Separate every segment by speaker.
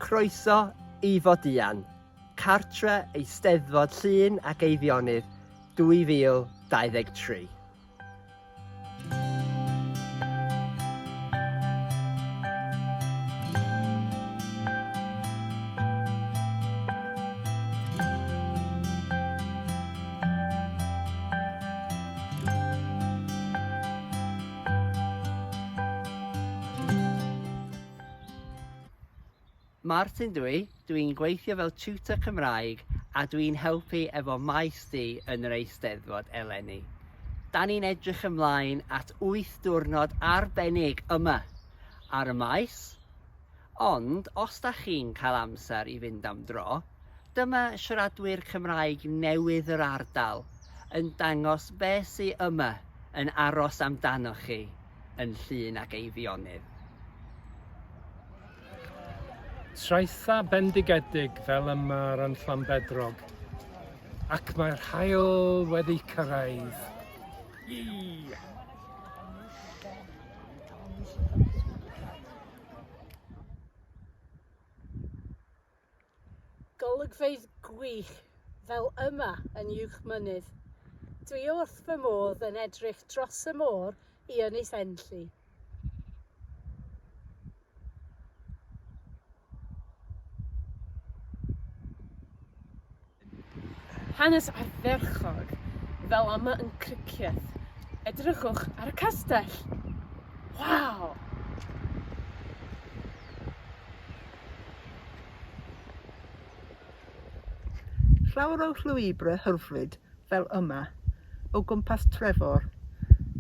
Speaker 1: Croeso i Fodian, cartre Eisteddfod Llŷn and Eifionydd 2023. Martin dwi'n gweithio fel tutor Cymraeg a dwi'n helpu efo maes di yn yr Eisteddfod eleni. Da ni'n edrych ymlaen at 8 diwrnod arbennig yma ar y maes, ond os da chi'n cael amser i fynd am dro, dyma siaradwyr Cymraeg newydd yr ardal yn dangos beth sydd yma yn aros amdano chi yn Llŷn and Eifionydd.
Speaker 2: Traetha bendigedig fel yma ar yn Llanbedrog, ac mae'r haul wedi cyrraedd.
Speaker 3: Golygfeydd gwych fel yma yn uwch mynydd. Dwi wrth fy modd yn edrych dros y môr i Ynys Enlli. Hanes ardderchog fel yma yn Cricieth. Edrychwch ar y castell. Waw!
Speaker 4: Llawer o llwybrau hyfryd fel yma o gwmpas Trefor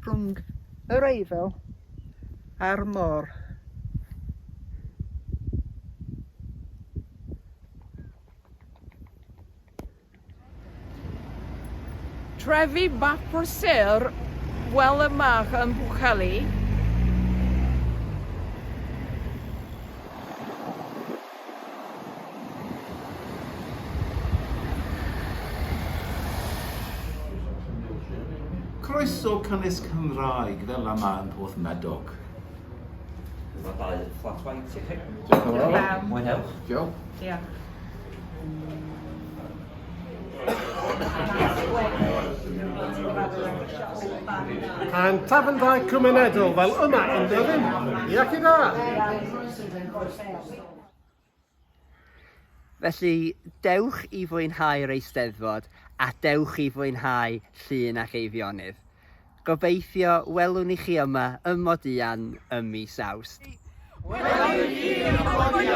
Speaker 4: rhwng yr Eifl a'r môr.
Speaker 5: Trefi bach brysur wel yma yn Bwcheli.
Speaker 6: Croeso cynnes Cymraeg fel yma yn Porthmadog.
Speaker 7: Mae dau flat white i chi.
Speaker 6: Diolch yn fawr.
Speaker 7: Mwynhewch.
Speaker 6: Diolch.
Speaker 5: Diolch.
Speaker 2: A'n tafendau cymunedol fel yma yn Dyfyn. Iac i dda!
Speaker 1: Felly, dewch i fwynhau'r Eisteddfod a dewch i fwynhau Llŷn and Eifionydd. Gobeithio welwn i chi yma ym Modian ym mis Awst.
Speaker 5: Welwn i chi ym Modian!